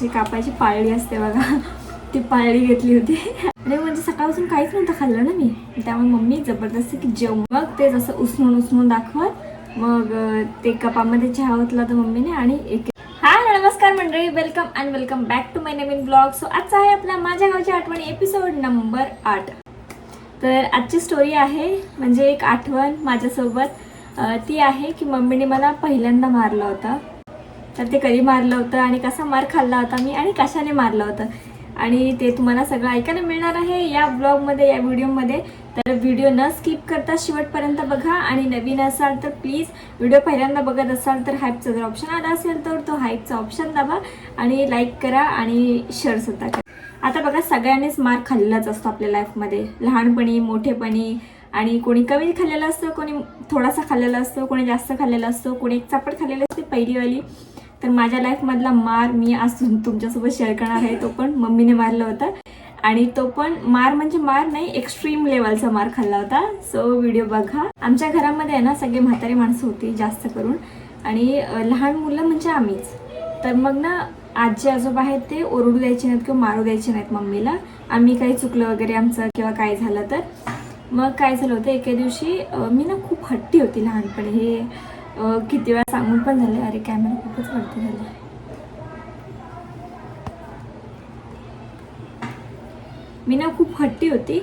जी कापायची पाळली असते बघा, ती पाळली घेतली होती आणि म्हणजे सकाळपासून काहीच नव्हतं खाल्लं ना मी, त्यामुळे मम्मी जबरदस्ती की जेव, मग ते जसं उचलून दाखवत मग ते कपामध्ये चहा ओतला तर मम्मीने आणि एक हाय नमस्कार मंडळी, welcome and welcome back to my नवीन ब्लॉग. सो आजचा आहे आपला माझ्या गावची आठवणी एपिसोड नंबर 8. तर आजची स्टोरी आहे म्हणजे एक आठवण माझ्यासोबत ती आहे की मम्मीने मला पहिल्यांदा मारलं होतं. तर ते कधी मारलं होतं आणि कसा मार खाल्ला होता मी आणि कशाने मारलं होतं आणि ते तुम्हाला सगळं ऐकायला मिळणार आहे या ब्लॉगमध्ये, या व्हिडिओमध्ये. तर व्हिडिओ न स्किप करता शेवटपर्यंत बघा आणि नवीन असाल तर प्लीज व्हिडिओ पहिल्यांदा बघत असाल तर हाईपचा जर ऑप्शन आला असेल तर तो हाईपचा ऑप्शन दाबा आणि लाईक करा आणि शेअरसुद्धा करा. आता बघा, सगळ्यांनीच मार खाल्लाच असतो आपल्या लाईफमध्ये, लहानपणी मोठेपणी. आणि कोणी कमी खाल्लेलं असतं, कोणी थोडासा खाल्लेला असतो, कोणी जास्त खाल्लेला असतो, कोणी एक चापट खाल्लेली असते पहिलीवाली. तर माझ्या लाईफमधला मार मी आज तुमच्यासोबत शेअर करणार आहे. तो पण मम्मीने मारलं होतं आणि तो पण मार म्हणजे मार नाही, एक्स्ट्रीम लेवलचा मार खाल्ला होता. सो व्हिडिओ बघा. आमच्या घरामध्ये आहे ना सगळे म्हातारी माणसं होती जास्त करून आणि लहान मुलं म्हणजे आम्हीच. तर मग ना आजी आजोबा आहेत ते ओरडू द्यायचे नाहीत किंवा मारू द्यायचे नाहीत मम्मीला, आम्ही काही चुकलं वगैरे आमचं किंवा काय झालं तर. मग काय झालं होतं, एके दिवशी मी ना खूप हट्टी होती लहानपणी. हे किती वेळा सांगून पण झाले. अरे कॅमेरा खूपच वरती झाला. मी ना खूप हट्टी होती.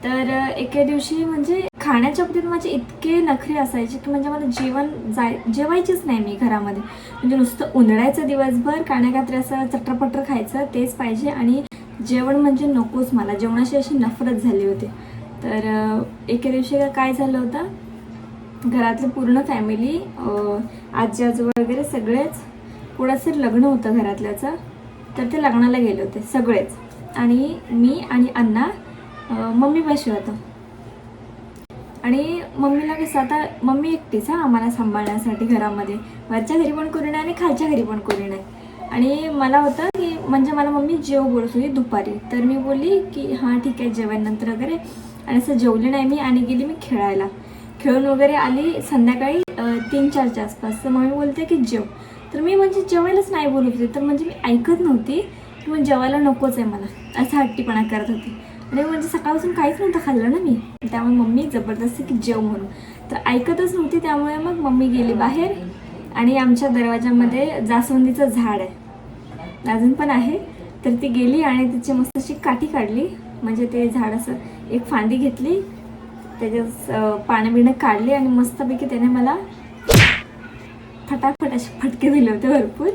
तर एके दिवशी म्हणजे खाण्याच्या बाबतीत माझे इतके नखरे असायचे की म्हणजे मला जेवायचीच नाही मी घरामध्ये. म्हणजे नुसतं उन्हाळ्याचं दिवसभर कानाकात्री असं चटरपटर खायचं तेच पाहिजे आणि जेवण म्हणजे नकोच मला. जेवणाशी अशी नफरत झाली होती. तर एके दिवशी काय झालं होतं, घरातली पूर्ण फॅमिली, आजी आजोबा वगैरे सगळेच, कोणाचं लग्न होतं घरातल्याचं, तर ते लग्नाला गेले होते सगळेच. आणि मी आणि अण्णा मम्मीपाशी होतो. आणि मम्मीला कसं, आता मम्मी एकटीच आम्हाला सांभाळण्यासाठी घरामध्ये, वरच्या घरी पण कोणी नाही आणि खालच्या घरी पण कोणी नाही. आणि मला होतं की म्हणजे मला मम्मी जेव बोलत होती दुपारी. तर मी बोलली की हां ठीक आहे जेवणानंतर वगैरे, आणि असं जेवले नाही मी आणि गेली मी खेळायला. खेळून वगैरे आली संध्याकाळी 3-4च्या आसपास. तर मम्मी बोलते की जेव. तर मी म्हणजे जेवायलाच नाही बोलत होते. तर म्हणजे मी ऐकत नव्हती की मग जेवायला नकोच आहे मला, असं हट्टीपणा करत होती. आणि म्हणजे सकाळपासून काहीच नव्हतं खाल्लं ना मी, त्यामुळे मम्मी जबरदस्ती की जेव म्हणून. तर ऐकतच नव्हती. त्यामुळे मग मम्मी गेली बाहेर आणि आमच्या दरवाजामध्ये जास्वंदीचं झाड आहे, अजून पण आहे. तर ती गेली आणि तिची मस्त अशी काठी काढली. म्हणजे ते झाड असं एक फांदी घेतली, त्याच्यात पानं बिणं काढली आणि मस्तपैकी त्याने मला फटाफट असे फटके दिले होते भरपूर.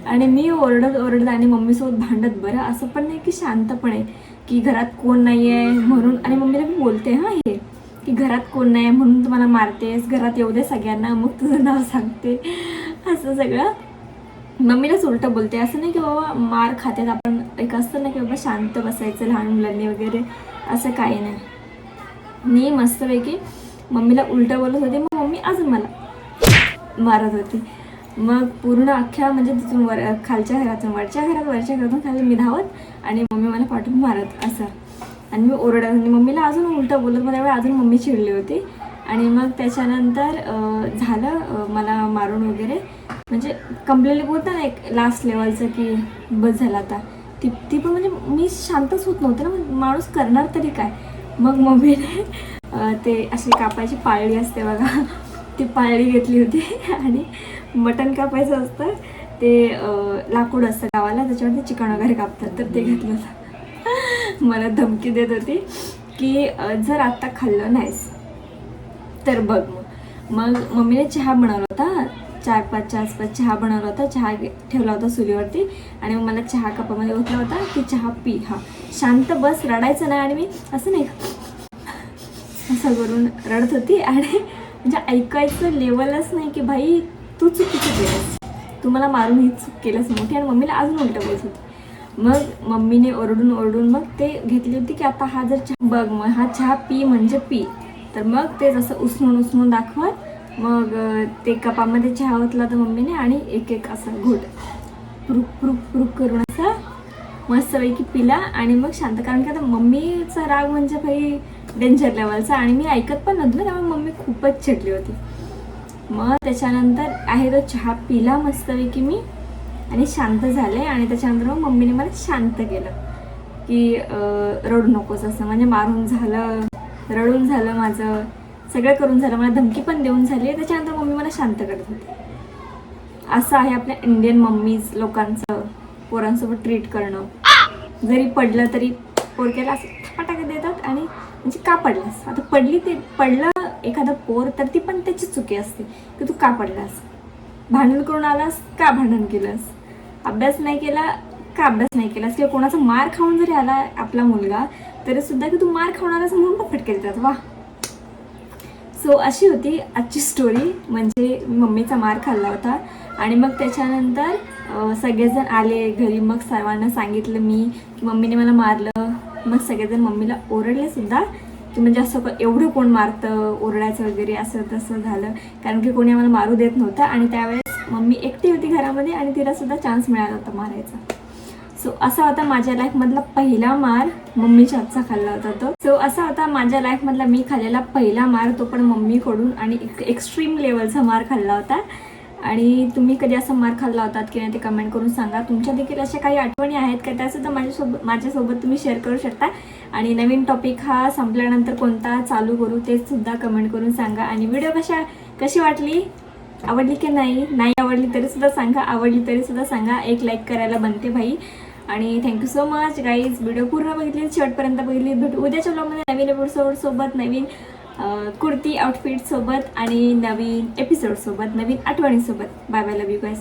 आणि मी ओरडत आणि मम्मीसोबत भांडत. बरं असं पण नाही की शांतपणे की घरात कोण नाही आहे म्हणून, आणि मम्मीला मी बोलते हां हे की घरात कोण नाही आहे म्हणून तुम्हाला मारतेस, घरात येऊ दे सगळ्यांना मग तुझं नाव सांगते, असं सगळं मम्मीलाच उलटं बोलते. असं नाही की बाबा मार खात्यात आपण, एक असतं ना की बाबा शांत बसायचं लहान मुलांनी वगैरे, असं काही नाही. मी मस्तपैकी मम्मीला उलटं बोलत होते, मग मम्मी अजून मला मारत होती. मग पूर्ण अख्ख्या म्हणजे तिथून खालच्या घरातून वरच्या घरातून खाली मी धावत आणि मम्मी मला पाठवून मारत असं. आणि मी ओरडत आणि मम्मीला अजून उलटं बोलत, मला त्यावेळी अजून मम्मी चिडली होती. आणि मग त्याच्यानंतर झालं मला मारून वगैरे, म्हणजे कंप्लेंटली बोलता ना एक लास्ट लेवलचं की बस झालं आता. ती पण म्हणजे मी शांतच होत नव्हते ना, माणूस करणार तरी काय. मग मम्मीने ते अशी कापायची पाळली असते बघा, ती पाळली घेतली होती आणि मटण कापायचं असतं ते लाकूड असतं गावाला, त्याच्यावरती चिकन वगैरे कापतात, तर ते घेतलं होतं. मला धमकी देत होती की जर आत्ता खाल्लं नाहीस तर बघ. मग मम्मीने चहा बनवला होता, 4-5च्या आसपास चहा बनवला होता. चहा ठेवला होता चुलीवरती आणि मग मला चहा कपामध्ये ओतला होता की चहा पी, हा शांत बस, रडायचं नाही. आणि मी असं नाही असं करून रडत होती आणि म्हणजे ऐकायचं लेवलच नाही की भाई तू चुकीचं केलंस, तू मला मारून ही चूक केलंस मोठी. आणि मम्मीला अजून उलटं बोलत होती. मग मम्मीने ओरडून मग ते घेतली होती की आता हा जर चहा बघ, मग हा चहा पी म्हणजे पी. तर मग ते जसं उचलून दाखवत मग ते कपामध्ये चहा ओतला तर मम्मीने आणि एक असं घोट प्रुक करून असा मस्तपैकी पिला आणि मग शांत. कारण की आता मम्मीचा राग म्हणजे भाई डेंजर लेवलचा आणि मी ऐकत पण नव्हतं ना, त्यामुळे मम्मी खूपच चिडली होती. मग त्याच्यानंतर आहे तो चहा पिला मस्तपैकी मी आणि शांत झाले. आणि त्याच्यानंतर मग मम्मीने मला शांत केलं की रडू नकोस असं, म्हणजे मारून झालं, रडून झालं, माझं सगळं करून झालं, मला धमकी पण देऊन झाली. त्याच्यानंतर मम्मी मला शांत करत होती. असं आहे आपल्या इंडियन मम्मीज लोकांचं पोरांसोबत ट्रीट करणं. जरी पडलं तरी पोरक्याला असं फटाके देतात. आणि म्हणजे का पडलास, आता पडलं एखादं पोर तर ती पण त्याची चुकी असते की तू का पडलास, भांडण करून आलास का भांडण केलंस, अभ्यास नाही केला का अभ्यास नाही केलास, किंवा कोणाचा मार खाऊन जरी आला आपला मुलगा तरी सुद्धा की तू मार खाऊन आलास म्हणून पण फटके देतात. वा. सो अशी होती आजची स्टोरी. म्हणजे मम्मीचा मार खाल्ला होता आणि मग त्याच्यानंतर सगळेजण आले घरी. मग सर्वांना सांगितलं मी की मम्मीने मला मारलं. मग सगळेजण मम्मीला ओरडले सुद्धा की म्हणजे असं एवढं कोण मारतं, ओरडायचं वगैरे असं तसं झालं. कारण की कोणी आम्हाला मारू देत नव्हतं आणि त्यावेळेस मम्मी एकटी होती घरामध्ये आणि तिला सुद्धा चान्स मिळाला होता मारायचा. सो असा होता माझ्या लाईफमधला पहिला मार, मम्मीच्या हातचा खाल्ला होता तो. सो असा होता माझ्या लाईफमधला मी खाल्लेला पहिला मार, तो पण मम्मीकडून, आणि एक्स्ट्रीम लेवलचा मार खाल्ला होता. आणि तुम्ही कधी असा मार खाल्ला होतात की नाही ते कमेंट करून सांगा. तुमच्या देखील अशा काही आठवणी आहेत का त्यासुद्धा माझ्यासोबत तुम्ही शेअर करू शकता. आणि नवीन टॉपिक हा संपल्यानंतर कोणता चालू करू ते सुद्धा कमेंट करून सांगा. आणि व्हिडिओ कशी वाटली, आवडली की नाही आवडली तरी सुद्धा सांगा, आवडली तरी सुद्धा सांगा. एक लाईक करायला बनते भाई. आणि thank you so much guys, video पूर्ण बघितली, शेवटपर्यंत बघितली. भेटू उद्याच्या व्लॉगमध्ये नवीन एपिसोडसोबत, नवीन कुर्ती आउटफिटसोबत आणि नवीन एपिसोडसोबत, नवीन आठवणीसोबत. Bye bye, love you guys.